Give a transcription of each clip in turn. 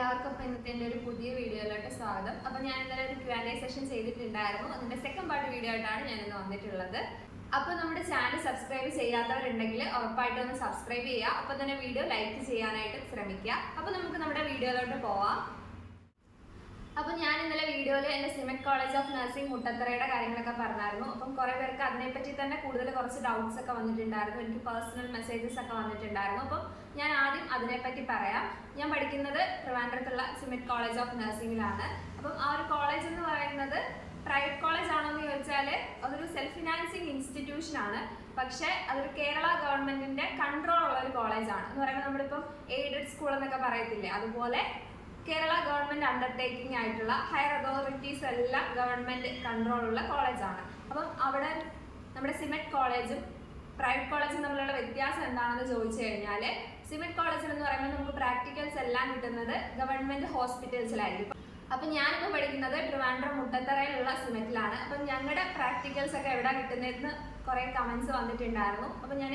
എല്ലാവർക്കും ഇന്നത്തെ എൻ്റെ ഒരു പുതിയ വീഡിയോയിലോട്ട് സ്വാഗതം. അപ്പോൾ ഞാൻ ഇന്നലെ ഒരു Q&A സെഷൻ ചെയ്തിട്ടുണ്ടായിരുന്നു. അതിൻ്റെ സെക്കൻഡ് പാർട്ട് വീഡിയോ ആയിട്ടാണ് ഞാൻ ഇന്ന് വന്നിട്ടുള്ളത്. അപ്പോൾ നമ്മുടെ ചാനൽ സബ്സ്ക്രൈബ് ചെയ്യാത്തവരുണ്ടെങ്കിൽ ഉറപ്പായിട്ടും ഒന്ന് സബ്സ്ക്രൈബ് ചെയ്യുക. അപ്പോൾ തന്നെ വീഡിയോ ലൈക്ക് ചെയ്യാനായിട്ട് ശ്രമിക്കുക. അപ്പോൾ നമുക്ക് നമ്മുടെ വീഡിയോയിലോട്ട് പോവാം. അപ്പോൾ ഞാൻ ഇന്നലെ വീഡിയോയിൽ എൻ്റെ സിമെറ്റ് കോളേജ് ഓഫ് നഴ്സിംഗ് മുട്ടത്തറയുടെ കാര്യങ്ങളൊക്കെ പറഞ്ഞായിരുന്നു. അപ്പം കുറേ പേർക്ക് അതിനെപ്പറ്റി തന്നെ കൂടുതൽ കുറച്ച് ഡൗട്ട്സ് ഒക്കെ വന്നിട്ടുണ്ടായിരുന്നു. എനിക്ക് പേഴ്സണൽ മെസ്സേജസ് ഒക്കെ വന്നിട്ടുണ്ടായിരുന്നു. അപ്പം ഞാൻ ആദ്യം അതിനെപ്പറ്റി പറയാം. ഞാൻ പഠിക്കുന്നത് ട്രിവാൻഡ്രത്തുള്ള സിമെറ്റ് കോളേജ് ഓഫ് നഴ്സിംഗിലാണ്. അപ്പം ആ ഒരു കോളേജ് എന്ന് പറയുന്നത് പ്രൈവറ്റ് കോളേജ് ആണോ എന്ന് ചോദിച്ചാൽ അതൊരു സെൽഫ് ഫിനാൻസിങ് ഇൻസ്റ്റിറ്റ്യൂഷൻ ആണ്. പക്ഷേ അതൊരു കേരള ഗവൺമെൻറ്റിൻ്റെ കൺട്രോൾ ഉള്ള ഒരു കോളേജാണ്. എന്ന് പറയുമ്പോൾ നമ്മളിപ്പം എയ്ഡഡ് സ്കൂൾ എന്നൊക്കെ പറയത്തില്ലേ, അതുപോലെ കേരള ഗവൺമെൻറ് അണ്ടർടേക്കിംഗ് ആയിട്ടുള്ള ഹയർ അതോറിറ്റീസ് എല്ലാം ഗവൺമെൻറ് കൺട്രോളുള്ള കോളേജാണ്. അപ്പം അവിടെ നമ്മുടെ സിമെറ്റ് കോളേജും പ്രൈവറ്റ് കോളേജും തമ്മിലുള്ള വ്യത്യാസം എന്താണെന്ന് ചോദിച്ചു കഴിഞ്ഞാൽ, സിമെറ്റ് കോളേജിൽ എന്ന് പറയുമ്പോൾ നമുക്ക് പ്രാക്ടിക്കൽസ് എല്ലാം കിട്ടുന്നത് ഗവൺമെൻറ് ഹോസ്പിറ്റൽസിലായിരിക്കും. അപ്പം ഞാനിപ്പോൾ പഠിക്കുന്നത് ട്രിവാൻഡ്രം മുട്ടത്തറയിലുള്ള സിമെറ്റിലാണ്. അപ്പം ഞങ്ങളുടെ പ്രാക്ടിക്കൽസ് ഒക്കെ എവിടെ കിട്ടുന്നതെന്ന് കുറേ കമൻസ് വന്നിട്ടുണ്ടായിരുന്നു. അപ്പം ഞാൻ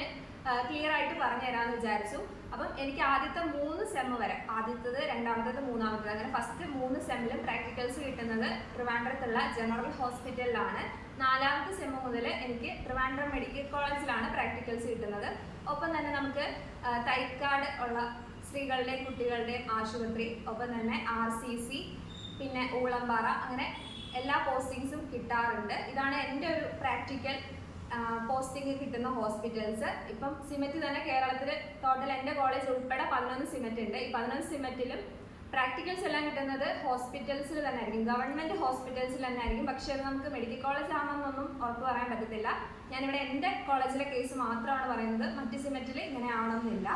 ക്ലിയർ ആയിട്ട് പറഞ്ഞു തരാമെന്ന് വിചാരിച്ചു. അപ്പം എനിക്ക് ആദ്യത്തെ 3 സെം വരെ, ആദ്യത്തേത്, രണ്ടാമത്തേത്, മൂന്നാമത്തേത്, അങ്ങനെ ഫസ്റ്റ് 3 സെമ്മിലും പ്രാക്ടിക്കൽസ് കിട്ടുന്നത് ട്രിവാൻഡ്രത്തുള്ള ജനറൽ ഹോസ്പിറ്റലിലാണ്. 4ാമത്തെ സെം മുതൽ എനിക്ക് ട്രിവാൻഡ്രം മെഡിക്കൽ കോളേജിലാണ് പ്രാക്ടിക്കൽസ് കിട്ടുന്നത്. ഒപ്പം തന്നെ നമുക്ക് തൈക്കാട് ഉള്ള സ്ത്രീകളുടെയും കുട്ടികളുടെയും ആശുപത്രി, ഒപ്പം തന്നെ RCC, പിന്നെ ഊളംപാറ, അങ്ങനെ എല്ലാ പോസ്റ്റിങ്സും കിട്ടാറുണ്ട്. ഇതാണ് എൻ്റെ ഒരു പ്രാക്ടിക്കൽ പോസ്റ്റിംഗ് കിട്ടുന്ന ഹോസ്പിറ്റൽസ്. ഇപ്പം സിമെറ്റ് തന്നെ കേരളത്തിൽ ടോട്ടൽ എൻ്റെ കോളേജ് ഉൾപ്പെടെ 11 സിമെറ്റ് ഉണ്ട്. ഈ 11 സിമെറ്റിലും പ്രാക്ടിക്കൽസ് എല്ലാം കിട്ടുന്നത് ഹോസ്പിറ്റൽസിൽ തന്നെ ആയിരിക്കും, ഗവൺമെൻറ് ഹോസ്പിറ്റൽസിൽ തന്നെ ആയിരിക്കും. പക്ഷേ അത് നമുക്ക് മെഡിക്കൽ കോളേജ് ആണെന്നൊന്നും ഉറപ്പ് പറയാൻ പറ്റത്തില്ല. ഞാനിവിടെ എൻ്റെ കോളേജിലെ കേസ് മാത്രമാണ് പറയുന്നത്, മറ്റ് സിമെറ്റിൽ ഇങ്ങനെ ആണെന്നില്ല.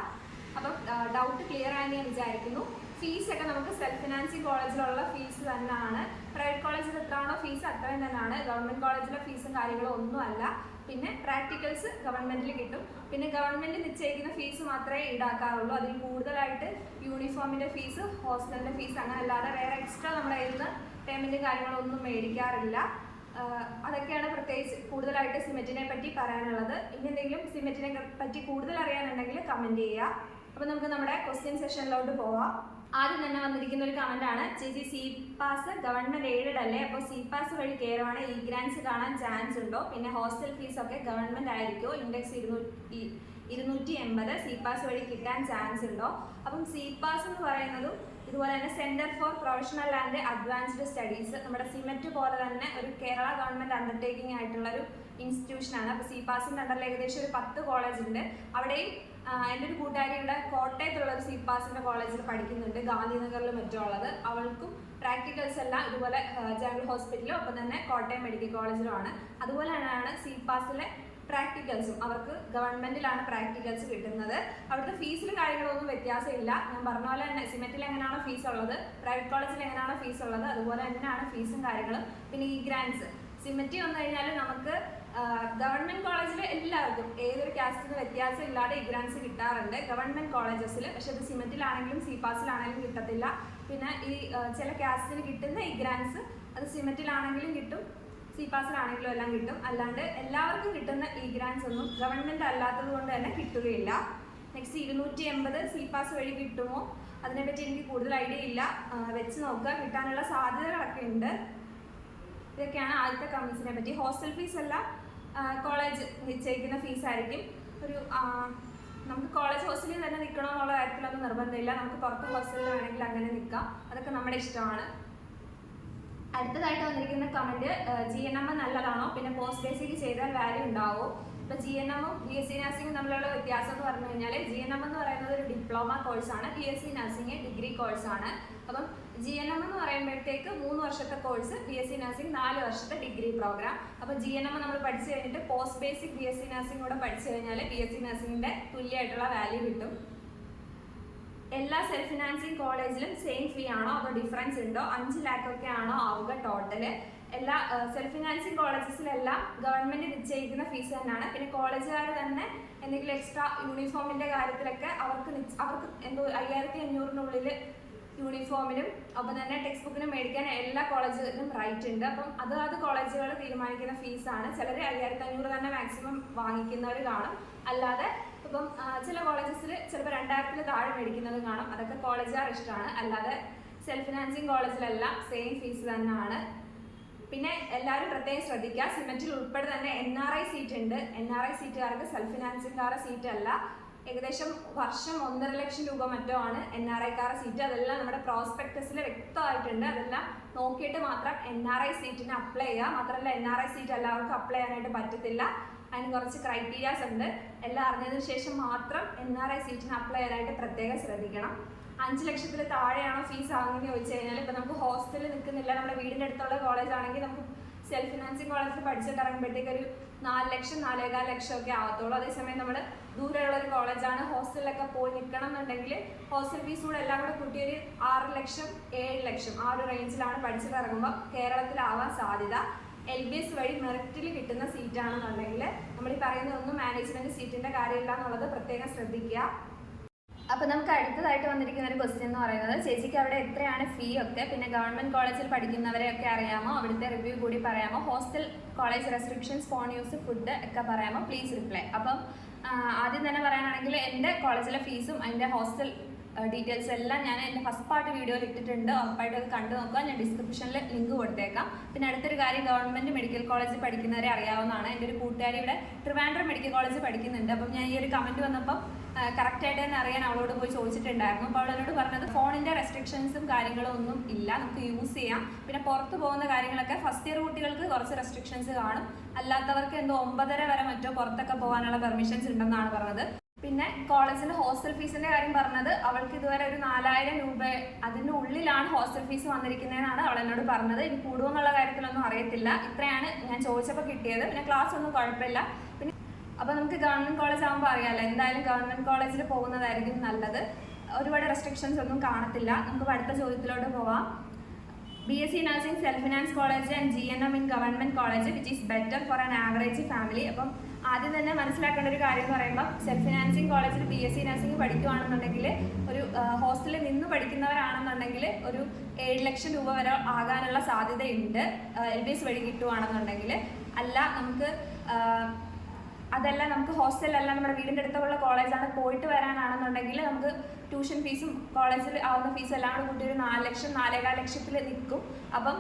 അപ്പം ഡൗട്ട് ക്ലിയർ ആയെന്ന് ഞാൻ വിചാരിക്കുന്നു. ഫീസൊക്കെ നമുക്ക് സെൽഫ് ഫിനാൻസിങ് കോളേജിലുള്ള ഫീസ് തന്നെയാണ്. പ്രൈവറ്റ് കോളേജിൽ എത്രയാണോ ഫീസ് അത്രയും തന്നെയാണ്. ഗവൺമെൻറ് കോളേജിലെ ഫീസും കാര്യങ്ങളും ഒന്നുമല്ല. പിന്നെ പ്രാക്ടിക്കൽസ് ഗവൺമെൻറ്റിൽ കിട്ടും. പിന്നെ ഗവൺമെൻറ് നിശ്ചയിക്കുന്ന ഫീസ് മാത്രമേ ഈടാക്കാറുള്ളൂ. അതിൽ കൂടുതലായിട്ട് യൂണിഫോമിൻ്റെ ഫീസ്, ഹോസ്റ്റലിൻ്റെ ഫീസ്, അങ്ങനെ അല്ലാതെ വേറെ എക്സ്ട്രാ നമ്മുടെ കയ്യിൽ നിന്ന് പേയ്മെൻറ്റും കാര്യങ്ങളൊന്നും മേടിക്കാറില്ല. അതൊക്കെയാണ് പ്രത്യേകിച്ച് കൂടുതലായിട്ട് സിമെറ്റിനെ പറ്റി പറയാനുള്ളത്. ഇനി എന്തെങ്കിലും സിമെറ്റിനെ പറ്റി കൂടുതൽ അറിയാനുണ്ടെങ്കിൽ കമൻറ്റ് ചെയ്യുക. അപ്പോൾ നമുക്ക് നമ്മുടെ ക്വസ്റ്റ്യൻ സെഷനിലോട്ട് പോവാം. ആദ്യം തന്നെ വന്നിരിക്കുന്ന ഒരു കമൻറ്റാണ്, ചേച്ചി സി പാസ് ഗവൺമെൻറ് എയ്ഡഡ് അല്ലേ, അപ്പോൾ സി പാസ് വഴി കയറുവാണ് ഇ ഗ്രാൻസ് കാണാൻ ചാൻസ് ഉണ്ടോ? പിന്നെ ഹോസ്റ്റൽ ഫീസൊക്കെ ഗവൺമെൻറ് ആയിരിക്കുമോ? ഇൻഡെക്സ് 280 സി പാസ് വഴി കിട്ടാൻ ചാൻസ് ഉണ്ടോ? അപ്പം സി പാസ് എന്ന് പറയുന്നതും ഇതുപോലെ തന്നെ centre for professional and advanced studies, നമ്മുടെ സിമെറ്റ് പോലെ തന്നെ ഒരു കേരള ഗവൺമെൻറ് അണ്ടർടേക്കിംഗ് ആയിട്ടുള്ളൊരു ഇൻസ്റ്റിറ്റ്യൂഷനാണ്. അപ്പോൾ സി പാസിൻ്റെ അണ്ടറിൽ ഏകദേശം ഒരു 10 കോളേജ് ഉണ്ട്. അവിടെയും എൻ്റെ ഒരു കൂട്ടുകാരി ഇവിടെ കോട്ടയത്തുള്ളൊരു സി പാസിൻ്റെ കോളേജിൽ പഠിക്കുന്നുണ്ട്, ഗാന്ധിനഗറിൽ മറ്റും ഉള്ളത്. അവൾക്കും പ്രാക്ടിക്കൽസ് എല്ലാം ഇതുപോലെ ജനറൽ ഹോസ്പിറ്റലും ഒപ്പം തന്നെ കോട്ടയം മെഡിക്കൽ കോളേജിലുമാണ്. അതുപോലെ തന്നെയാണ് സി പാസിലെ പ്രാക്ടിക്കൽസും, അവർക്ക് ഗവൺമെൻറ്റിലാണ് പ്രാക്ടിക്കൽസ് കിട്ടുന്നത്. അവിടുത്തെ ഫീസിലും കാര്യങ്ങളൊന്നും വ്യത്യാസമില്ല. ഞാൻ പറഞ്ഞ പോലെ തന്നെ സിമെറ്റിൽ എങ്ങനെയാണോ ഫീസ് ഉള്ളത്, പ്രൈവറ്റ് കോളേജിൽ എങ്ങനെയാണോ ഫീസ് ഉള്ളത്, അതുപോലെ തന്നെയാണ് ഫീസും കാര്യങ്ങളും. പിന്നെ ഈ ഗ്രാൻസ് സിമെറ്റ് വന്നു കഴിഞ്ഞാൽ നമുക്ക് ഗവൺമെൻറ് കോളേജിൽ എല്ലാവർക്കും ഏതൊരു കാസ്റ്റിന് വ്യത്യാസം ഇല്ലാതെ ഈ ഗ്രാൻസ് കിട്ടാറുണ്ട് ഗവൺമെൻറ് കോളേജസിൽ. പക്ഷേ അത് സിമെറ്റിലാണെങ്കിലും സി പാസിലാണെങ്കിലും കിട്ടത്തില്ല. പിന്നെ ഈ ചില കാസ്റ്റിന് കിട്ടുന്ന ഈ ഗ്രാൻസ് അത് സിമെറ്റിലാണെങ്കിലും കിട്ടും, സി പാസിലാണെങ്കിലും എല്ലാം കിട്ടും. അല്ലാണ്ട് എല്ലാവർക്കും കിട്ടുന്ന ഈ ഗ്രാൻസ് ഒന്നും ഗവൺമെൻറ് അല്ലാത്തത് കൊണ്ട് തന്നെ കിട്ടുകയില്ല. നെക്സ്റ്റ് 280 സി പാസ് വഴി കിട്ടുമോ? അതിനെപ്പറ്റി എനിക്ക് കൂടുതൽ ഐഡിയ ഇല്ല. വെച്ച് നോക്കുക, കിട്ടാനുള്ള സാധ്യതകളൊക്കെ ഉണ്ട്. ഇതൊക്കെയാണ് ആദ്യത്തെ കമൻസിനെ പറ്റി. ഹോസ്റ്റൽ ഫീസ് എല്ലാം കോളേജ് നിശ്ചയിക്കുന്ന ഫീസായിരിക്കും. ഒരു നമുക്ക് കോളേജ് ഹോസ്റ്റലിൽ തന്നെ നിൽക്കണമെന്നുള്ള കാര്യത്തിലൊന്നും നിർബന്ധമില്ല. നമുക്ക് പുറത്ത് ഹോസ്റ്റലിൽ വേണമെങ്കിൽ അങ്ങനെ നിൽക്കാം. അതൊക്കെ നമ്മുടെ ഇഷ്ടമാണ്. അടുത്തതായിട്ട് വന്നിരിക്കുന്ന കമൻറ്റ്, GNM നല്ലതാണോ? പിന്നെ പോസ്റ്റ് ബേസിക് ചെയ്താൽ വാല്യൂ ഉണ്ടാവോ? ഇപ്പോൾ GNM BSc നഴ്സിംഗും തമ്മിലുള്ള വ്യത്യാസം എന്ന് പറഞ്ഞു കഴിഞ്ഞാൽ, GNM എന്ന് പറയുന്നത് ഒരു ഡിപ്ലോമ കോഴ്സാണ്, BSc നഴ്സിംഗ് ഡിഗ്രി കോഴ്സാണ്. അപ്പം GNM എന്ന് പറയുമ്പോഴത്തേക്ക് 3 വർഷത്തെ കോഴ്സ്, BSc നഴ്സിംഗ് 4 വർഷത്തെ ഡിഗ്രി പ്രോഗ്രാം. അപ്പോൾ GNM നമ്മൾ പഠിച്ചു കഴിഞ്ഞിട്ട് പോസ്റ്റ് ബേസിക് BSc നഴ്സിംഗ് കൂടെ പഠിച്ചു കഴിഞ്ഞാൽ BSc നഴ്സിംഗിൻ്റെ തുല്യമായിട്ടുള്ള വാല്യൂ കിട്ടും. എല്ലാ സെൽഫ് ഫിനാൻസിങ് കോളേജിലും സെയിം ഫീ ആണോ അതോ ഡിഫറൻസ് ഉണ്ടോ? 5 ലാഖൊക്കെ ആണോ ആവുക ടോട്ടൽ? എല്ലാ സെൽഫ് ഫിനാൻസിങ് കോളേജസിലെല്ലാം ഗവൺമെൻറ് നിശ്ചയിക്കുന്ന ഫീസ് തന്നെയാണ്. പിന്നെ കോളേജുകാർ തന്നെ എന്തെങ്കിലും എക്സ്ട്രാ യൂണിഫോമിൻ്റെ കാര്യത്തിലൊക്കെ അവർക്ക് എന്തോ 5500-നുള്ളിൽ യൂണിഫോമിനും ഒപ്പം തന്നെ ടെക്സ്റ്റ് ബുക്കിനും മേടിക്കാൻ എല്ലാ കോളേജിലും റൈറ്റ് ഉണ്ട്. അപ്പം അത് കോളേജുകൾ തീരുമാനിക്കുന്ന ഫീസാണ്. ചിലർ 5500 തന്നെ മാക്സിമം വാങ്ങിക്കുന്നവർ കാണും. അല്ലാതെ ഇപ്പം ചില കോളേജസിൽ ചിലപ്പോൾ 2000-ൽ താഴെ മേടിക്കുന്നത് കാണും. അതൊക്കെ കോളേജുകാർ ഇഷ്ടമാണ്. അല്ലാതെ സെൽഫ് ഫിനാൻസിങ് കോളേജിലെല്ലാം സെയിം ഫീസ് തന്നെയാണ്. പിന്നെ എല്ലാവരും പ്രത്യേകം ശ്രദ്ധിക്കുക, സിമറ്റിൽ ഉൾപ്പെടെ തന്നെ NRI സീറ്റ് ഉണ്ട്. NRI സീറ്റുകാർക്ക് സെൽഫ് ഫിനാൻസിംഗുകാരുടെ സീറ്റ് അല്ല. ഏകദേശം വർഷം 1.5 ലക്ഷം രൂപ മറ്റോ ആണ് NRIക്കാരുടെ സീറ്റ്. അതെല്ലാം നമ്മുടെ പ്രോസ്പെക്ടസിൽ വ്യക്തമായിട്ടുണ്ട്. അതെല്ലാം നോക്കിയിട്ട് മാത്രം NRI സീറ്റിന് അപ്ലൈ ചെയ്യുക. മാത്രമല്ല NRI സീറ്റ് എല്ലാവർക്കും അപ്ലൈ ചെയ്യാനായിട്ട് പറ്റത്തില്ല. അതിന് കുറച്ച് ക്രൈറ്റീരിയാസ് ഉണ്ട്. എല്ലാം അറിഞ്ഞതിന് ശേഷം മാത്രം NRI സീറ്റിന് അപ്ലൈ ചെയ്യാനായിട്ട് പ്രത്യേകം ശ്രദ്ധിക്കണം. 5 ലക്ഷത്തിൽ താഴെയാണോ ഫീസ് ആകുന്നത് ചോദിച്ചു കഴിഞ്ഞാൽ, ഇപ്പം നമുക്ക് ഹോസ്റ്റലിൽ നിൽക്കുന്നില്ല, നമ്മുടെ വീടിൻ്റെ അടുത്തുള്ള കോളേജ് ആണെങ്കിൽ നമുക്ക് സെൽഫ് ഫിനാൻസിങ് കോളേജിൽ പഠിച്ചിട്ട് ഇറങ്ങുമ്പോഴത്തേക്ക് ഒരു 4 ലക്ഷം 4.25 ലക്ഷം ഒക്കെ ആവത്തുള്ളൂ. അതേസമയം നമ്മൾ ദൂരെയുള്ള ഒരു കോളേജാണ്, ഹോസ്റ്റലിലൊക്കെ പോയി നിൽക്കണം എന്നുണ്ടെങ്കിൽ ഹോസ്റ്റൽ ഫീസ് കൂടെ എല്ലാം കൂടെ കൂട്ടി ഒരു 6 ലക്ഷം 7 ലക്ഷം ആ ഒരു റേഞ്ചിലാണ് പഠിച്ചിട്ട് ഇറങ്ങുമ്പോൾ കേരളത്തിലാവാൻ സാധ്യത. LBS വഴി മെറിറ്റിൽ കിട്ടുന്ന സീറ്റാണെന്നുണ്ടെങ്കിൽ നമ്മൾ ഈ പറയുന്നതൊന്നും മാനേജ്മെന്റ് സീറ്റിന്റെ കാര്യമില്ല എന്നുള്ളത് പ്രത്യേകം ശ്രദ്ധിക്കുക. അപ്പോൾ നമുക്ക് അടുത്തതായിട്ട് വന്നിരിക്കുന്ന ഒരു ക്വസ്റ്റ്യൻ എന്ന് പറയുന്നത്, ചേച്ചിക്ക് അവിടെ എത്രയാണ് ഫീ ഒക്കെ, പിന്നെ ഗവൺമെന്റ് കോളേജിൽ പഠിക്കുന്നവരെയൊക്കെ അറിയാമോ, അവിടുത്തെ റിവ്യൂ കൂടി പറയാമോ, hostel college restrictions, phone use, food ഒക്കെ പറയാമോ, പ്ലീസ് റിപ്ലൈ. അപ്പം ആദ്യം തന്നെ പറയാനാണെങ്കിൽ എൻ്റെ കോളേജിലെ ഫീസും അതിൻ്റെ ഹോസ്റ്റൽ ഡീറ്റെയിൽസ് എല്ലാം ഞാൻ എൻ്റെ ഫസ്റ്റ് പാർട്ട് വീഡിയോയിൽ ഇട്ടിട്ടുണ്ട്. ഉറപ്പായിട്ട് അത് കണ്ടു നോക്കുക. ഞാൻ ഡിസ്ക്രിപ്ഷനിൽ ലിങ്ക് കൊടുത്തേക്കാം. പിന്നെ അടുത്തൊരു കാര്യം, ഗവൺമെൻറ് മെഡിക്കൽ കോളേജിൽ പഠിക്കുന്നവരെ അറിയാവുന്നതാണ്. എൻ്റെ ഒരു കൂട്ടുകാരി ഇവിടെ ട്രിവാൻഡ്രം മെഡിക്കൽ കോളേജിൽ പഠിക്കുന്നുണ്ട്. അപ്പം ഞാൻ ഈ ഒരു കമൻറ്റ് വന്നപ്പം കറക്റ്റായിട്ട് തന്നെ അറിയാൻ അവളോട് പോയി ചോദിച്ചിട്ടുണ്ടായിരുന്നു. അപ്പോൾ അവളോട് പറഞ്ഞത് ഫോണിൻ്റെ റെസ്ട്രിക്ഷൻസും കാര്യങ്ങളും ഒന്നും ഇല്ല, നമുക്ക് യൂസ് ചെയ്യാം. പിന്നെ പുറത്ത് പോകുന്ന കാര്യങ്ങളൊക്കെ ഫസ്റ്റ് ഇയർ കുട്ടികൾക്ക് കുറച്ച് റെസ്ട്രിക്ഷൻസ് കാണും, അല്ലാത്തവർക്ക് എന്തോ 9:30 വരെ മറ്റോ പുറത്തൊക്കെ പോകാനുള്ള പെർമിഷൻസ് ഉണ്ടെന്നാണ് പറഞ്ഞത്. പിന്നെ കോളേജിൽ ഹോസ്റ്റൽ ഫീസിന്റെ കാര്യം പറഞ്ഞത്, അവൾക്ക് ഇതുവരെ ഒരു 4000 രൂപ അതിൻ്റെ ഉള്ളിലാണ് ഹോസ്റ്റൽ ഫീസ് വന്നിരിക്കുന്നതെന്നാണ് അവൾ എന്നോട് പറഞ്ഞത്. ഇനി കൂടുമെന്നുള്ള കാര്യത്തിലൊന്നും അറിയത്തില്ല. ഇത്രയാണ് ഞാൻ ചോദിച്ചപ്പോൾ കിട്ടിയത്. പിന്നെ ക്ലാസ് ഒന്നും കുഴപ്പമില്ല. പിന്നെ അപ്പോൾ നമുക്ക് ഗവൺമെന്റ് കോളേജ് ആകുമ്പോൾ അറിയാമല്ലോ, എന്തായാലും ഗവൺമെന്റ് കോളേജിൽ പോകുന്നതായിരിക്കും നല്ലത്. ഒരുപാട് റെസ്ട്രിക്ഷൻസ് ഒന്നും കാണത്തില്ല. നമുക്ക് അടുത്ത ചോദ്യത്തിലോട്ട് പോവാം. BSc Nursing self finance college and GNM in government college which is better for an average family. അപ്പം ആദ്യം തന്നെ മനസ്സിലാക്കേണ്ട ഒരു കാര്യം എന്ന് പറയുമ്പോൾ, സെൽഫ് ഫിനാൻസിങ് കോളേജിൽ BSc Nursing പഠിക്കുകയാണെന്നുണ്ടെങ്കിൽ, ഒരു ഹോസ്റ്റലിൽ നിന്ന് പഠിക്കുന്നവരാണെന്നുണ്ടെങ്കിൽ ഒരു 7 ലക്ഷം രൂപ വരെ ആകാനുള്ള സാധ്യതയുണ്ട് LBS വഴി കിട്ടുകയാണെന്നുണ്ടെങ്കിൽ. അല്ല നമുക്ക് അതല്ല നമുക്ക് ഹോസ്റ്റലല്ല, നമ്മുടെ വീടിൻ്റെ അടുത്തുള്ള കോളേജാണ്, പോയിട്ട് വരാനാണെന്നുണ്ടെങ്കിൽ നമുക്ക് ട്യൂഷൻ ഫീസും കോളേജിൽ ആവുന്ന ഫീസും എല്ലാം കൂടി കൂട്ടി ഒരു 4 ലക്ഷം 4.25 ലക്ഷത്തിൽ നിൽക്കും. അപ്പം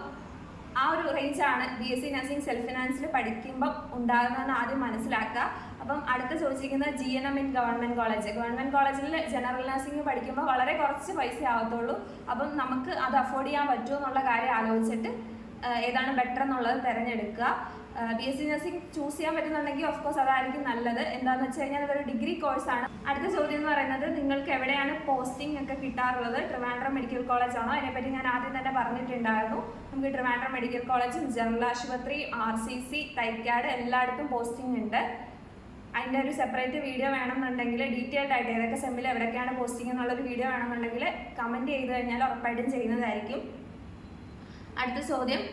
ആ ഒരു റേഞ്ചാണ് BSc Nursing സെൽഫ് ഫിനാൻസിൽ പഠിക്കുമ്പം ഉണ്ടാകുന്നതെന്ന് ആദ്യം മനസ്സിലാക്കുക. അപ്പം അടുത്ത ചോദിച്ചിരിക്കുന്നത് GNM in government college. Government കോളേജിൽ ജനറൽ നഴ്സിംഗ് പഠിക്കുമ്പോൾ വളരെ കുറച്ച് പൈസ ആവത്തുള്ളൂ. അപ്പം നമുക്ക് അത് അഫോർഡ് ചെയ്യാൻ പറ്റുമോ എന്നുള്ള കാര്യം ആലോചിച്ചിട്ട് ഏതാണ് ബെറ്റർ എന്നുള്ളത് തിരഞ്ഞെടുക്കുക. BSc Nursing ചൂസ് ചെയ്യാൻ പറ്റുന്നുണ്ടെങ്കിൽ ഓഫ് കോഴ്സ് അതായിരിക്കും നല്ലത്. എന്താണെന്ന് വെച്ച് കഴിഞ്ഞാൽ അതൊരു ഡിഗ്രി കോഴ്സാണ്. അടുത്ത ചോദ്യം എന്ന് പറയുന്നത്, നിങ്ങൾക്ക് എവിടെയാണ് പോസ്റ്റിംഗ് ഒക്കെ കിട്ടാറുള്ളത്? ട്രിവാൻഡ്രം മെഡിക്കൽ കോളേജ് ആണോ? അതിനെപ്പറ്റി ഞാൻ ആദ്യം തന്നെ പറഞ്ഞിട്ടുണ്ടായിരുന്നു. നമുക്ക് ട്രിവാൻഡ്രം മെഡിക്കൽ കോളേജും ജനറൽ ആശുപത്രി, RCC, തൈക്കാട് എല്ലായിടത്തും പോസ്റ്റിംഗ് ഉണ്ട്. അതിൻ്റെ ഒരു സെപ്പറേറ്റ് വീഡിയോ വേണമെന്നുണ്ടെങ്കിൽ, ഡീറ്റെയിൽഡ് ആയിട്ട് ഏതൊക്കെ സെമ്മിൽ എവിടെയൊക്കെയാണ് പോസ്റ്റിംഗ് എന്നുള്ളൊരു വീഡിയോ വേണമെന്നുണ്ടെങ്കിൽ കമൻറ്റ് ചെയ്ത് കഴിഞ്ഞാൽ ഉറപ്പായിട്ടും ചെയ്യുന്നതായിരിക്കും. അടുത്ത ചോദ്യം,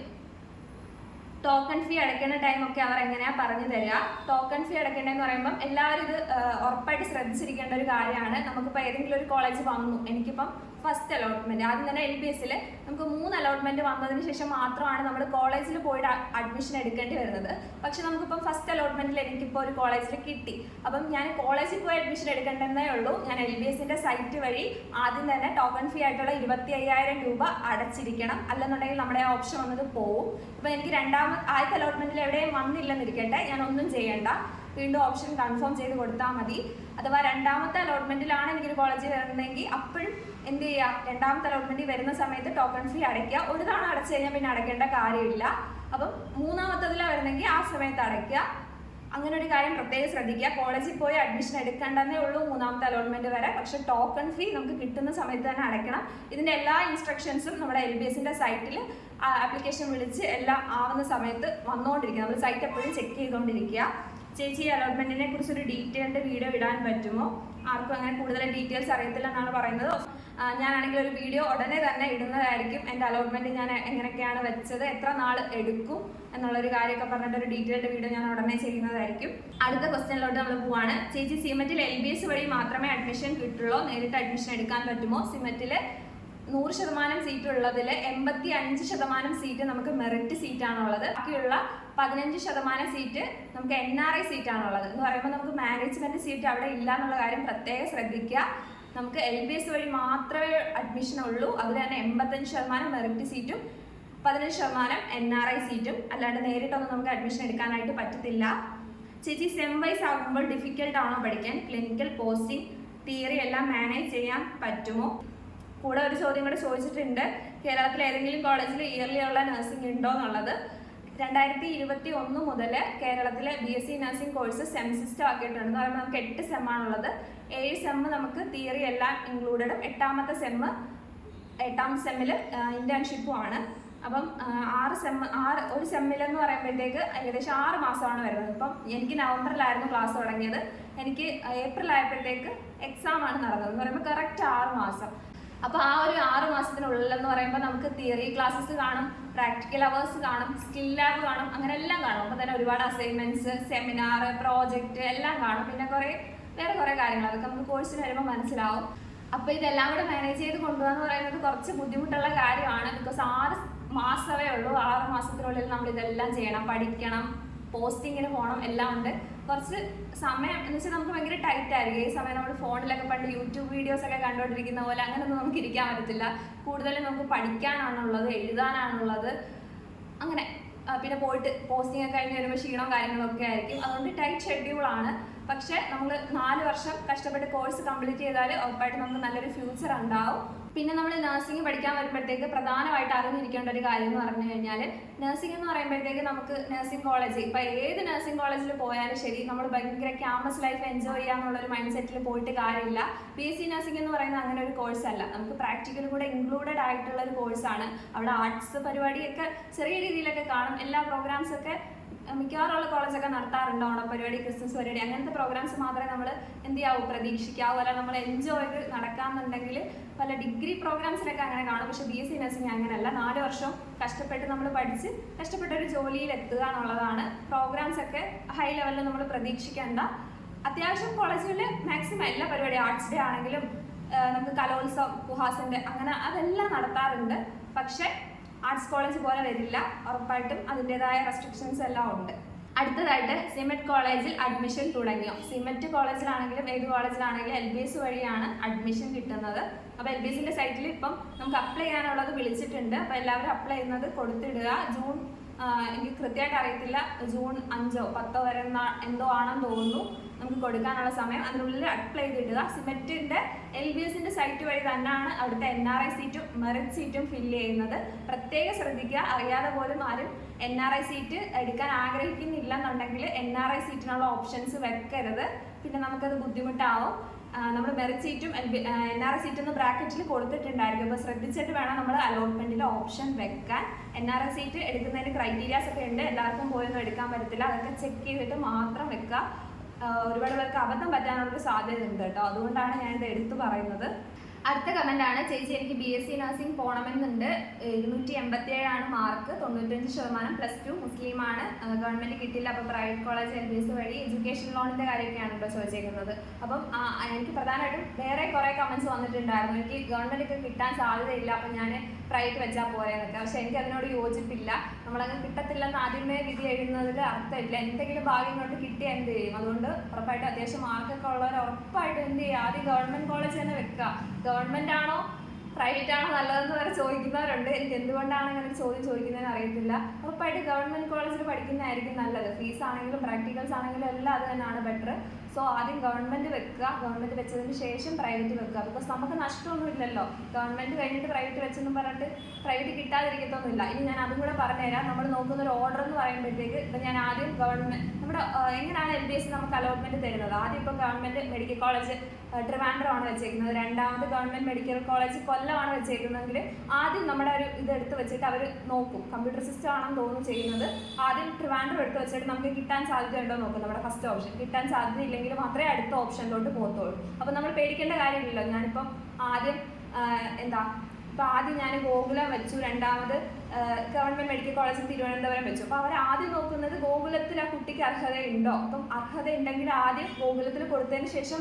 ടോക്കൺ ഫീ അടയ്ക്കുന്ന ടൈമൊക്കെ അവർ എങ്ങനെയാണ് പറഞ്ഞു തരിക? ടോക്കൺ ഫീ അടയ്ക്കേണ്ടതെന്ന് പറയുമ്പം എല്ലാവരും ഇത് ഉറപ്പായിട്ട് ശ്രദ്ധിച്ചിരിക്കേണ്ട ഒരു കാര്യമാണ്. നമുക്കിപ്പോൾ ഏതെങ്കിലും ഒരു കോളേജ് വന്നു, എനിക്കിപ്പം ഫസ്റ്റ് അലോട്ട്മെൻറ്റ്, ആദ്യം തന്നെ LBSൽ നമുക്ക് 3 അലോട്ട്മെൻറ്റ് വന്നതിന് ശേഷം മാത്രമാണ് നമ്മൾ കോളേജിൽ പോയിട്ട് അഡ്മിഷൻ എടുക്കേണ്ടി വരുന്നത്. പക്ഷെ നമുക്കിപ്പം ഫസ്റ്റ് അലോട്ട്മെൻറ്റിൽ എനിക്കിപ്പോൾ ഒരു കോളേജിൽ കിട്ടി. അപ്പം ഞാൻ കോളേജിൽ പോയി അഡ്മിഷൻ എടുക്കേണ്ടതേ ഉള്ളൂ. ഞാൻ LBSൻ്റെ സൈറ്റ് വഴി ആദ്യം തന്നെ ടോക്കൺ ഫീ ആയിട്ടുള്ള 25,000 രൂപ അടച്ചിരിക്കണം. അല്ലെന്നുണ്ടെങ്കിൽ നമ്മുടെ ഓപ്ഷൻ വന്നത് പോവും. ഇപ്പം എനിക്ക് ആദ്യത്തെ അലോട്ട്മെൻറ്റിൽ എവിടെയും വന്നില്ലെന്നിരിക്കട്ടെ, ഞാൻ ഒന്നും ചെയ്യേണ്ട, വീണ്ടും ഓപ്ഷൻ കൺഫേം ചെയ്ത് കൊടുത്താൽ മതി. അഥവാ രണ്ടാമത്തെ അലോട്ട്മെൻറ്റിലാണ് എനിക്കൊരു കോളേജിൽ വരുന്നതെങ്കിൽ അപ്പോഴും എന്ത് ചെയ്യുക, രണ്ടാമത്തെ അലോട്ട്മെൻറ്റിൽ വരുന്ന സമയത്ത് ടോക്കൺ ഫീ അടയ്ക്കുക. ഒരു തവണ അടച്ചു കഴിഞ്ഞാൽ പിന്നെ അടയ്ക്കേണ്ട കാര്യമില്ല. അപ്പം മൂന്നാമത്തതിലാണ് വരുന്നെങ്കിൽ ആ സമയത്ത് അടയ്ക്കുക. അങ്ങനെ ഒരു കാര്യം പ്രത്യേകം ശ്രദ്ധിക്കുക. കോളേജിൽ പോയി അഡ്മിഷൻ എടുക്കേണ്ടതേ ഉള്ളൂ മൂന്നാമത്തെ അലോട്ട്മെൻറ്റ് വരെ. പക്ഷേ ടോക്കൺ ഫീ നമുക്ക് കിട്ടുന്ന സമയത്ത് തന്നെ അടയ്ക്കണം. ഇതിൻ്റെ എല്ലാ ഇൻസ്ട്രക്ഷൻസും നമ്മുടെ LBSൻ്റെ സൈറ്റിൽ ആപ്ലിക്കേഷൻ വിളിച്ച് എല്ലാം ആവുന്ന സമയത്ത് വന്നുകൊണ്ടിരിക്കുക. നമ്മൾ സൈറ്റ് എപ്പോഴും ചെക്ക് ചെയ്തുകൊണ്ടിരിക്കുക. ചേച്ചി അലോട്ട്മെൻറ്റിനെ കുറിച്ചൊരു ഡീറ്റെയിൽഡ് വീഡിയോ ഇടാൻ പറ്റുമോ? ആർക്കും അങ്ങനെ കൂടുതൽ ഡീറ്റെയിൽസ് അറിയത്തില്ല എന്നാണ് പറയുന്നത്. ഞാനാണെങ്കിൽ ഒരു വീഡിയോ ഉടനെ തന്നെ ഇടുന്നതായിരിക്കും. എൻ്റെ അലോട്ട്മെൻറ്റ് ഞാൻ എങ്ങനെയൊക്കെയാണ് വെച്ചത്, എത്ര നാൾ എടുക്കും എന്നുള്ളൊരു കാര്യമൊക്കെ പറഞ്ഞിട്ട് ഒരു ഡീറ്റെയിൽഡ് വീഡിയോ ഞാൻ ഉടനെ ചെയ്യുന്നതായിരിക്കും. അടുത്ത ക്വസ്റ്റ്യനിലോട്ട് നമ്മൾ പോവാണ്. ചേച്ചി സിമെറ്റിൽ LBS വഴി മാത്രമേ അഡ്മിഷൻ കിട്ടുള്ളൂ, നേരിട്ട് അഡ്മിഷൻ എടുക്കാൻ പറ്റുമോ? സിമെറ്റിൽ 100% സീറ്റ് ഉള്ളതിൽ 85% സീറ്റ് നമുക്ക് മെറിറ്റ് സീറ്റാണുള്ളത്. ബാക്കിയുള്ള 15% സീറ്റ് നമുക്ക് NRI സീറ്റാണുള്ളത്. എന്ന് പറയുമ്പോൾ നമുക്ക് മാനേജ്മെന്റ് സീറ്റ് അവിടെ ഇല്ല എന്നുള്ള കാര്യം പ്രത്യേകം ശ്രദ്ധിക്കുക. നമുക്ക് LBS വഴി മാത്രമേ അഡ്മിഷൻ ഉള്ളൂ. അതിൽ തന്നെ 85% മെറിറ്റ് സീറ്റും 15% NRI സീറ്റും. അല്ലാണ്ട് നേരിട്ടൊന്നും നമുക്ക് അഡ്മിഷൻ എടുക്കാനായിട്ട് പറ്റത്തില്ല. ചേച്ചി സെം വൈസ് ആകുമ്പോൾ ഡിഫിക്കൽട്ട് ആണോ പഠിക്കാൻ? ക്ലിനിക്കൽ, പോസ്റ്റിംഗ്, തിയറി എല്ലാം മാനേജ് ചെയ്യാൻ പറ്റുമോ? കൂടെ ഒരു ചോദ്യം കൂടെ ചോദിച്ചിട്ടുണ്ട്, കേരളത്തിൽ ഏതെങ്കിലും കോളേജിൽ ഇയർലി ഉള്ള നഴ്സിംഗ് ഉണ്ടോ എന്നുള്ളത്. 2021 മുതൽ കേരളത്തിലെ BSc nursing course sem system ആക്കിയിട്ടുണ്ട്. എന്ന് പറയുമ്പോൾ നമുക്ക് 8 സെമ്മാണുള്ളത്. 7 സെമ്മ് നമുക്ക് തിയറി എല്ലാം ഇൻക്ലൂഡഡും 8ാമത്തെ സെമ്മിൽ ഇന്റേൺഷിപ്പും ആണ്. അപ്പം 6 ഒരു സെമ്മിലെന്ന് പറയുമ്പോഴത്തേക്ക് ഏകദേശം 6 മാസമാണ് വരുന്നത്. ഇപ്പം എനിക്ക് നവംബറിലായിരുന്നു ക്ലാസ് തുടങ്ങിയത്, എനിക്ക് ഏപ്രിൽ ആയപ്പോഴത്തേക്ക് എക്സാം ആണ് നടന്നത്. എന്ന് പറയുമ്പോൾ കറക്റ്റ് 6 മാസം. അപ്പോൾ ആ ഒരു 6 മാസത്തിനുള്ളിലെന്ന് പറയുമ്പോൾ നമുക്ക് തിയറി ക്ലാസ്സസ് കാണും, പ്രാക്ടിക്കൽ അവേഴ്സ് കാണും, സ്കിൽ ലാബ് കാണും, അങ്ങനെ എല്ലാം കാണും. അപ്പോൾ തന്നെ ഒരുപാട് അസൈൻമെന്റ്സ്, സെമിനാർ, പ്രോജക്റ്റ് എല്ലാം കാണും. പിന്നെ വേറെ കുറേ കാര്യങ്ങൾ അതൊക്കെ നമുക്ക് കോഴ്സിന് വരുമ്പോൾ മനസ്സിലാവും. അപ്പോൾ ഇതെല്ലാം കൂടെ മാനേജ് ചെയ്ത് കൊണ്ടുപോകാന്ന് പറയുന്നത് കുറച്ച് ബുദ്ധിമുട്ടുള്ള കാര്യമാണ്. ബിക്കോസ് 6 മാസമേ ഉള്ളൂ. 6 മാസത്തിനുള്ളിൽ നമ്മൾ ഇതെല്ലാം ചെയ്യണം, പഠിക്കണം, പോസ്റ്റിങ്ങിന് പോകണം, എല്ലാം ഉണ്ട്. കുറച്ച് സമയം എന്ന് വെച്ചാൽ നമുക്ക് ഭയങ്കര ടൈറ്റ് ആയിരിക്കും. ഈ സമയം നമ്മൾ ഫോണിലൊക്കെ പണ്ട് യൂട്യൂബ് വീഡിയോസ് ഒക്കെ കണ്ടുകൊണ്ടിരിക്കുന്ന പോലെ അങ്ങനെയൊന്നും നമുക്ക് ഇരിക്കാൻ പറ്റത്തില്ല. കൂടുതലും നമുക്ക് പഠിക്കാനാണുള്ളത്, എഴുതാനാണുള്ളത്, അങ്ങനെ. പിന്നെ പോയിട്ട് പോസ്റ്റിംഗ് ഒക്കെ കഴിഞ്ഞ് വരുമ്പോൾ ക്ഷീണവും കാര്യങ്ങളൊക്കെ ആയിരിക്കും. അതുകൊണ്ട് ടൈറ്റ് ഷെഡ്യൂളാണ്. പക്ഷേ നമ്മൾ 4 വർഷം കഷ്ടപ്പെട്ട് കോഴ്സ് കംപ്ലീറ്റ് ചെയ്താൽ ഉറപ്പായിട്ട് നമുക്ക് നല്ലൊരു ഫ്യൂച്ചർ ഉണ്ടാവും. പിന്നെ നമ്മൾ നഴ്സിംഗ് പഠിക്കാൻ വരുമ്പോഴത്തേക്ക് പ്രധാനമായിട്ട് അറിഞ്ഞിരിക്കേണ്ട ഒരു കാര്യം എന്ന് പറഞ്ഞു കഴിഞ്ഞാൽ, നഴ്സിംഗ് എന്ന് പറയുമ്പോഴത്തേക്ക് നമുക്ക് നഴ്സിംഗ് കോളേജ്, ഇപ്പം ഏത് നഴ്സിംഗ് കോളേജിൽ പോയാലും ശരി, നമ്മൾ ഭയങ്കര ക്യാമ്പസ് ലൈഫ് എൻജോയ് ചെയ്യാന്നുള്ളൊരു മൈൻഡ് സെറ്റിൽ പോയിട്ട് കാര്യമില്ല. BSc നഴ്സിംഗ് എന്ന് പറയുന്നത് അങ്ങനെ ഒരു കോഴ്സല്ല. നമുക്ക് പ്രാക്ടിക്കൽ കൂടെ ഇൻക്ലൂഡഡ് ആയിട്ടുള്ള ഒരു കോഴ്സാണ്. അവിടെ ആർട്സ് പരിപാടിയൊക്കെ ചെറിയ രീതിയിലൊക്കെ കാണും. എല്ലാ പ്രോഗ്രാംസൊക്കെ മിക്കവാറുള്ള കോളേജൊക്കെ നടത്താറുണ്ട്. ഓണപരിപാടി, ക്രിസ്മസ് പരിപാടി, അങ്ങനത്തെ പ്രോഗ്രാംസ് മാത്രമേ നമ്മൾ പ്രതീക്ഷിക്കാവൂ. അല്ല നമ്മൾ എൻജോയ് ചെയ്ത് നടക്കാമെന്നുണ്ടെങ്കിൽ പല ഡിഗ്രി പ്രോഗ്രാംസിലൊക്കെ അങ്ങനെ കാണും. പക്ഷേ BSc നഴ്സിംഗ് അങ്ങനെയല്ല. 4 വർഷം കഷ്ടപ്പെട്ട് നമ്മൾ പഠിച്ച് കഷ്ടപ്പെട്ടൊരു ജോലിയിൽ എത്തുക എന്നുള്ളതാണ്. പ്രോഗ്രാംസ് ഒക്കെ ഹൈ ലെവലിൽ നമ്മൾ പ്രതീക്ഷിക്കേണ്ട. അത്യാവശ്യം കോളേജുകളിൽ മാക്സിമം എല്ലാ പരിപാടി, ആർട്സ് ഡേ ആണെങ്കിലും നമുക്ക് കലോത്സവം, കുഹാസിൻ്റെ, അങ്ങനെ അതെല്ലാം നടത്താറുണ്ട്. പക്ഷേ ആർട്സ് കോളേജ് പോലെ വരില്ല. ഉറപ്പായിട്ടും അതിൻ്റെതായ റെസ്ട്രിക്ഷൻസ് എല്ലാം ഉണ്ട്. അടുത്തതായിട്ട് സിമെറ്റ് കോളേജിൽ അഡ്മിഷൻ തുടങ്ങിയോ? സിമെറ്റ് കോളേജിലാണെങ്കിലും ഏത് കോളേജിലാണെങ്കിലും LBS വഴിയാണ് അഡ്മിഷൻ കിട്ടുന്നത്. അപ്പോൾ LBSന്റെ സൈറ്റിൽ ഇപ്പം നമുക്ക് അപ്ലൈ ചെയ്യാനുള്ളത് വിളിച്ചിട്ടുണ്ട്. അപ്പോൾ എല്ലാവരും അപ്ലൈ ചെയ്യുന്നത് കൊടുത്തിടുക. ജൂൺ, എനിക്ക് കൃത്യമായിട്ട് അറിയത്തില്ല, ജൂൺ 5ഓ 10ഓ വരെ എന്തോ ആണെന്ന് തോന്നുന്നു നമുക്ക് കൊടുക്കാനുള്ള സമയം. അതിനുള്ളിൽ അപ്ലൈ ചെയ്തിടുക. സിമെറ്റിൻ്റെ LBSന്റെ സൈറ്റ് വഴി തന്നെയാണ് അവിടുത്തെ NRI സീറ്റും മെറിറ്റ് സീറ്റും ഫില്ല് ചെയ്യുന്നത്. പ്രത്യേകം ശ്രദ്ധിക്കുക, അറിയാതെ പോലും ആരും NRI സീറ്റ് എടുക്കാൻ ആഗ്രഹിക്കുന്നില്ല എന്നുണ്ടെങ്കിൽ NRI സീറ്റിനുള്ള ഓപ്ഷൻസ് വെക്കരുത്. പിന്നെ നമുക്കത് ബുദ്ധിമുട്ടാവും. നമ്മൾ മെറിറ്റ് സീറ്റും NRI സീറ്റൊന്ന് ബ്രാക്കറ്റിൽ കൊടുത്തിട്ടുണ്ടായിരിക്കും. അപ്പോൾ ശ്രദ്ധിച്ചിട്ട് വേണം നമ്മൾ അലോട്ട്മെൻറ്റിൽ ഓപ്ഷൻ വെക്കാൻ. NRI സീറ്റ് എടുക്കുന്നതിന് ക്രൈറ്റീരിയാസ് ഒക്കെ ഉണ്ട്. എല്ലാവർക്കും പോയൊന്നും എടുക്കാൻ പറ്റത്തില്ല. അതൊക്കെ ചെക്ക് ചെയ്തിട്ട് മാത്രം വെക്കുക. ഒരുപാട് പേർക്ക് അബദ്ധം പറ്റാനുള്ളൊരു സാധ്യത ഉണ്ട് കേട്ടോ. അതുകൊണ്ടാണ് ഞാനിത് എടുത്തു പറയുന്നത്. അടുത്ത കമന്റ് ആണ്, ചേച്ചി എനിക്ക് BSc നഴ്സിംഗ് പോകണമെന്നുണ്ട്. 287 മാർക്ക്, 95% +2, മുസ്ലിമാണ്, ഗവൺമെന്റ് കിട്ടില്ല, അപ്പോൾ പ്രൈവറ്റ് കോളേജ് LBS വഴി എഡ്യൂക്കേഷൻ ലോണിന്റെ കാര്യമൊക്കെയാണ് ഇപ്പോൾ ചോദിച്ചേക്കുന്നത്. അപ്പം എനിക്ക് പ്രധാനമായിട്ടും വേറെ കുറേ കമന്റ്സ് വന്നിട്ടുണ്ടായിരുന്നു, എനിക്ക് ഗവൺമെന്റ് ഒക്കെ കിട്ടാൻ സാധ്യതയില്ല, അപ്പം ഞാൻ പ്രൈവറ്റ് വെച്ചാൽ പോരെന്നൊക്കെ. പക്ഷെ എനിക്ക് അതിനോട് യോജിപ്പില്ല. നമ്മളങ്ങ് കിട്ടത്തില്ലെന്ന് ആദ്യമേ വിധി എഴുതുന്നതിൽ അർത്ഥമില്ല. എന്തെങ്കിലും ഭാഗ്യം കൊണ്ട് കിട്ടിയാൽ എന്ത് ചെയ്യും? അതുകൊണ്ട് ഉറപ്പായിട്ടും അത്യാവശ്യം മാർക്കൊക്കെ ഉള്ളവർ ഉറപ്പായിട്ടും എന്ത് ചെയ്യുക, ആദ്യം ഗവൺമെന്റ് കോളേജ് തന്നെ വെക്കുക. ഗവൺമെന്റ് ആണോ പ്രൈവറ്റ് ആണോ നല്ലതെന്ന് വരെ ചോദിക്കുന്നവരുണ്ട്. എനിക്ക് എന്തുകൊണ്ടാണ് അങ്ങനെ ചോദിക്കുന്നതെന്ന് അറിയത്തില്ല. ഉറപ്പായിട്ട് ഗവൺമെന്റ് കോളേജിൽ പഠിക്കുന്നതായിരിക്കും നല്ലത്. ഫീസ് ആണെങ്കിലും പ്രാക്ടിക്കൽസ് ആണെങ്കിലും എല്ലാം അത് തന്നെയാണ് ബെറ്റർ. സോ ആദ്യം ഗവൺമെന്റ് വെക്കുക. ഗവൺമെന്റ് വെച്ചതിന് ശേഷം പ്രൈവറ്റ് വെക്കുക. ബിക്കോസ് നമുക്ക് നഷ്ടമൊന്നും ഇല്ലല്ലോ. ഗവൺമെന്റ് കഴിഞ്ഞിട്ട് പ്രൈവറ്റ് വെച്ചെന്നും പറഞ്ഞിട്ട് പ്രൈവറ്റ് കിട്ടാതിരിക്കത്തൊന്നുമില്ല. ഇനി ഞാൻ അതും കൂടെ പറഞ്ഞുതരാം. നമ്മൾ നോക്കുന്ന ഒരു ഓർഡർ എന്ന് പറയുമ്പോഴത്തേക്ക് ഇപ്പം ഞാൻ ആദ്യം ഗവൺമെന്റ് നമ്മുടെ എങ്ങനെയാണ് LBS നമുക്ക് അലോട്ട്മെന്റ് തരുന്നത്? ആദ്യം ഇപ്പോൾ ഗവൺമെന്റ് മെഡിക്കൽ കോളേജ് ട്രിവാൻഡ്രമാണ് വെച്ചേക്കുന്നത്. രണ്ടാമത് ഗവൺമെന്റ് മെഡിക്കൽ കോളേജ് കൊല്ലമാണ് വെച്ചേക്കുന്നതെങ്കിൽ ആദ്യം നമ്മുടെ ഒരു ഇതെടുത്ത് വെച്ചിട്ട് അവർ നോക്കും. കമ്പ്യൂട്ടർ സിസ്റ്റം ആണെന്ന് തോന്നുന്നു ചെയ്യുന്നത്. ആദ്യം ട്രിവാൻഡ്രം എടുത്ത് വെച്ചിട്ട് നമുക്ക് കിട്ടാൻ സാധ്യതയുണ്ടോ നോക്കും. നമ്മുടെ ഫസ്റ്റ് ഓപ്ഷൻ കിട്ടാൻ സാധ്യതയില്ലെങ്കിൽ മാത്രമേ അടുത്ത ഓപ്ഷനിലോട്ട് പോകത്തുള്ളൂ. അപ്പം നമ്മൾ പേടിക്കേണ്ട കാര്യമില്ലല്ലോ. ഞാനിപ്പം ആദ്യം ആദ്യം ഞാൻ ഗോകുലം വെച്ചു, രണ്ടാമത് ഗവൺമെന്റ് മെഡിക്കൽ കോളേജ് തിരുവനന്തപുരം വെച്ചു. അപ്പോൾ അവർ ആദ്യം നോക്കുന്നത് ഗോകുലത്തിൽ ആ കുട്ടിക്ക് അർഹതയുണ്ടോ. അപ്പം അർഹത ഉണ്ടെങ്കിൽ ആദ്യം ഗോകുലത്തിൽ കൊടുത്തതിന് ശേഷം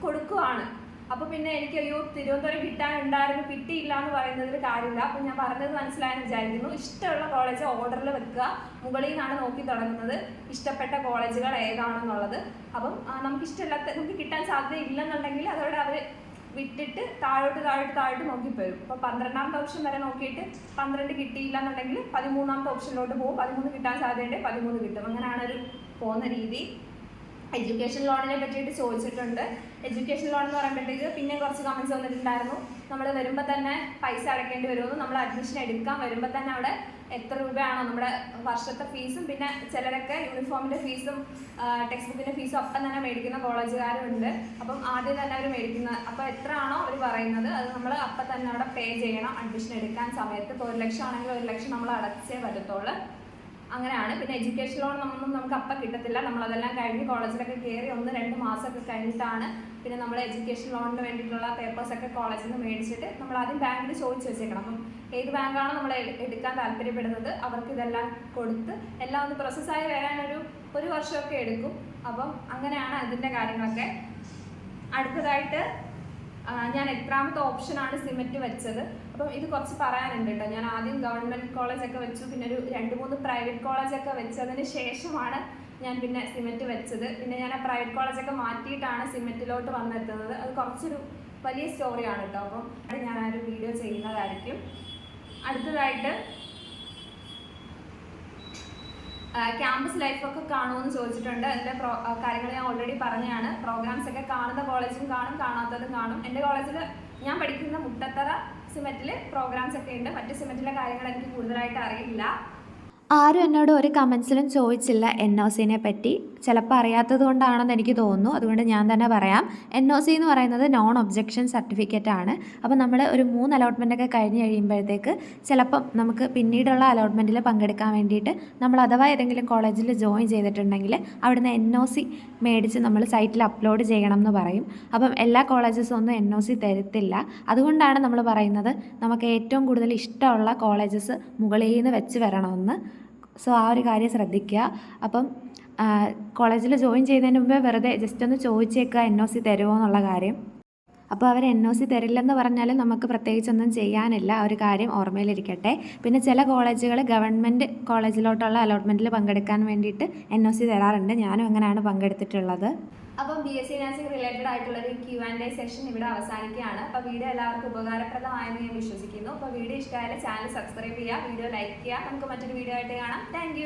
കൊടുക്കുവാണ്. അപ്പോൾ പിന്നെ എനിക്ക് തിരുവനന്തപുരം കിട്ടാനുണ്ടായിരുന്നു, കിട്ടിയില്ല എന്ന് പറയുന്നതിൽ കാര്യമില്ല. അപ്പം ഞാൻ പറഞ്ഞത് മനസ്സിലായെന്ന് വിചാരിക്കുന്നു. ഇഷ്ടമുള്ള കോളേജ് ഓർഡറിൽ വെക്കുക. മുകളിൽ നിന്നാണ് നോക്കി തുടങ്ങുന്നത് ഇഷ്ടപ്പെട്ട കോളേജുകൾ ഏതാണെന്നുള്ളത്. അപ്പം നമുക്ക് കിട്ടാൻ സാധ്യത ഇല്ലെന്നുണ്ടെങ്കിൽ അതോടെ അവർ വിട്ടിട്ട് താഴോട്ട് നോക്കിപ്പോരും. അപ്പോൾ 12ാമത്തെ ഓപ്ഷൻ വരെ നോക്കിയിട്ട് 12 കിട്ടിയില്ല എന്നുണ്ടെങ്കിൽ 13ാമത്തെ ഓപ്ഷനിലോട്ട് പോകും. 13 കിട്ടാൻ സാധ്യതയുണ്ട്, 13 കിട്ടും. അങ്ങനെയാണ് ഒരു പോകുന്ന രീതി. എഡ്യൂക്കേഷൻ ലോണിനെ പറ്റിയിട്ട് ചോദിച്ചിട്ടുണ്ട്. എഡ്യൂക്കേഷൻ ലോൺ എന്ന് പറയുമ്പോഴത്തേക്ക് പിന്നെ കുറച്ച് കമൻസ് വന്നിട്ടുണ്ടായിരുന്നു, നമ്മൾ വരുമ്പോൾ തന്നെ പൈസ അടയ്ക്കേണ്ടി വരുമെന്ന്. നമ്മൾ അഡ്മിഷൻ എടുക്കാൻ വരുമ്പോൾ തന്നെ അവിടെ എത്ര രൂപയാണോ നമ്മുടെ വർഷത്തെ ഫീസും, പിന്നെ ചിലരൊക്കെ യൂണിഫോമിൻ്റെ ഫീസും ടെക്സ്റ്റ് ബുക്കിൻ്റെ ഫീസും അപ്പം തന്നെ മേടിക്കുന്ന കോളേജുകാരുണ്ട്. അപ്പം ആദ്യം തന്നെ അവർ മേടിക്കുന്ന, അപ്പോൾ എത്ര ആണോ അവർ പറയുന്നത് അത് നമ്മൾ അപ്പം തന്നെ അവിടെ പേ ചെയ്യണം അഡ്മിഷൻ എടുക്കാൻ സമയത്ത്. ഇപ്പോൾ 1 ലക്ഷം ആണെങ്കിൽ 1 ലക്ഷം നമ്മൾ അടച്ചേ പറ്റത്തുള്ളൂ. അങ്ങനെയാണ്. പിന്നെ എഡ്യൂക്കേഷൻ ലോൺ നമുക്ക് അപ്പം കിട്ടത്തില്ല. നമ്മളതെല്ലാം കഴിഞ്ഞ് കോളേജിലൊക്കെ കയറി 1-2 മാസമൊക്കെ കഴിഞ്ഞിട്ടാണ് പിന്നെ നമ്മൾ എഡ്യൂക്കേഷൻ ലോണിന് വേണ്ടിയിട്ടുള്ള പേപ്പേഴ്സൊക്കെ കോളേജിൽ നിന്ന് മേടിച്ചിട്ട് നമ്മൾ ആദ്യം ബാങ്കിൽ ചോദിച്ച് വെച്ചേക്കണം. അപ്പം ഏത് ബാങ്കാണോ നമ്മൾ എടുക്കാൻ താല്പര്യപ്പെടുന്നത് അവർക്ക് ഇതെല്ലാം കൊടുത്ത് എല്ലാം ഒന്ന് പ്രോസസ്സായി വരാനൊരു 1 വർഷമൊക്കെ എടുക്കും. അപ്പം അങ്ങനെയാണ് അതിൻ്റെ കാര്യങ്ങളൊക്കെ. അടുത്തതായിട്ട് ഞാൻ എത്രാമത്തെ ഓപ്ഷനാണ് സിമെറ്റ് വെച്ചത്. അപ്പം ഇത് കുറച്ച് പറയാനുണ്ട് കേട്ടോ. ഞാൻ ആദ്യം ഗവൺമെൻറ് കോളേജൊക്കെ വെച്ചു, പിന്നെ ഒരു 2-3 പ്രൈവറ്റ് കോളേജൊക്കെ വെച്ചതിന് ശേഷമാണ് ഞാൻ പിന്നെ സിമെറ്റ് വെച്ചത്. പിന്നെ ഞാൻ ആ പ്രൈവറ്റ് കോളേജൊക്കെ മാറ്റിയിട്ടാണ് സിമെറ്റിലോട്ട് വന്നെത്തുന്നത്. അത് കുറച്ചൊരു വലിയ സ്റ്റോറിയാണ് കേട്ടോ. അപ്പം ഞാൻ ആ ഒരു വീഡിയോ ചെയ്യുന്നതായിരിക്കും. അടുത്തതായിട്ട് ക്യാമ്പസ് ലൈഫൊക്കെ കാണുമെന്ന് ചോദിച്ചിട്ടുണ്ട്. അതിൻ്റെ കാര്യങ്ങൾ ഞാൻ ഓൾറെഡി പറഞ്ഞതാണ്. പ്രോഗ്രാംസ് ഒക്കെ കാണുന്ന കോളേജും കാണും, കാണാത്തതും കാണും. എൻ്റെ കോളേജിൽ ഞാൻ പഠിക്കുന്ന മുട്ടത്തറ സിമെറ്റിൽ പ്രോഗ്രാംസ് ഒക്കെ ഉണ്ട്. മറ്റ് സിമെറ്റിലെ കാര്യങ്ങൾ എനിക്ക് കൂടുതലായിട്ട് അറിയില്ല. ആരും എന്നോട് ഒരു കമൻസിലും ചോദിച്ചില്ല NOCനെ പറ്റി. ചിലപ്പോൾ അറിയാത്തത് കൊണ്ടാണെന്ന് എനിക്ക് തോന്നുന്നു. അതുകൊണ്ട് ഞാൻ തന്നെ പറയാം. NOC എന്ന് പറയുന്നത് നോൺ ഒബ്ജക്ഷൻ സർട്ടിഫിക്കറ്റ് ആണ്. അപ്പോൾ നമ്മൾ ഒരു 3 അലോട്ട്മെൻറ്റൊക്കെ കഴിഞ്ഞ് കഴിയുമ്പോഴത്തേക്ക് ചിലപ്പം നമുക്ക് പിന്നീടുള്ള അലോട്ട്മെൻറ്റിൽ പങ്കെടുക്കാൻ വേണ്ടിയിട്ട് നമ്മൾ അഥവാ ഏതെങ്കിലും കോളേജിൽ ജോയിൻ ചെയ്തിട്ടുണ്ടെങ്കിൽ അവിടുന്ന് NOC മേടിച്ച് നമ്മൾ സൈറ്റിൽ അപ്ലോഡ് ചെയ്യണം എന്ന് പറയും. അപ്പം എല്ലാ കോളേജസും ഒന്നും NOC തരത്തില്ല. അതുകൊണ്ടാണ് നമ്മൾ പറയുന്നത് നമുക്ക് ഏറ്റവും കൂടുതൽ ഇഷ്ടമുള്ള കോളേജസ് മുകളിൽ നിന്ന് വെച്ച് വരണമെന്ന്. സോ ആ ഒരു കാര്യം ശ്രദ്ധിക്കുക. അപ്പം കോളേജിൽ ജോയിൻ ചെയ്യുന്നതിന് മുമ്പേ വെറുതെ ജസ്റ്റ് ഒന്ന് ചോദിച്ചേക്കുക NOC തരുമോ എന്നുള്ള കാര്യം. അപ്പോൾ അവർ NOC തരില്ലെന്ന് പറഞ്ഞാലും നമുക്ക് പ്രത്യേകിച്ചൊന്നും ചെയ്യാനില്ല. ആ ഒരു കാര്യം ഓർമ്മയിലിരിക്കട്ടെ. പിന്നെ ചില കോളേജുകൾ ഗവൺമെൻറ് കോളേജിലോട്ടുള്ള അലോട്ട്മെൻറ്റിൽ പങ്കെടുക്കാൻ വേണ്ടിയിട്ട് NOC തരാറുണ്ട്. ഞാനും അങ്ങനെയാണ് പങ്കെടുത്തിട്ടുള്ളത്. അപ്പം BSc നഴ്സിംഗ് റിലേറ്റഡ് ആയിട്ടുള്ളൊരു Q&A സെഷൻ ഇവിടെ അവസാനിക്കുകയാണ്. അപ്പോൾ വീഡിയോ എല്ലാവർക്കും ഉപകാരപ്രദമായെന്ന് ഞാൻ വിശ്വസിക്കുന്നു. അപ്പോൾ വീഡിയോ ഇഷ്ടമായാലും ചാനൽ സബ്സ്ക്രൈബ് ചെയ്യുക, വീഡിയോ ലൈക്ക് ചെയ്യുക. നമുക്ക് മറ്റൊരു വീഡിയോ ആയിട്ട് കാണാം. താങ്ക്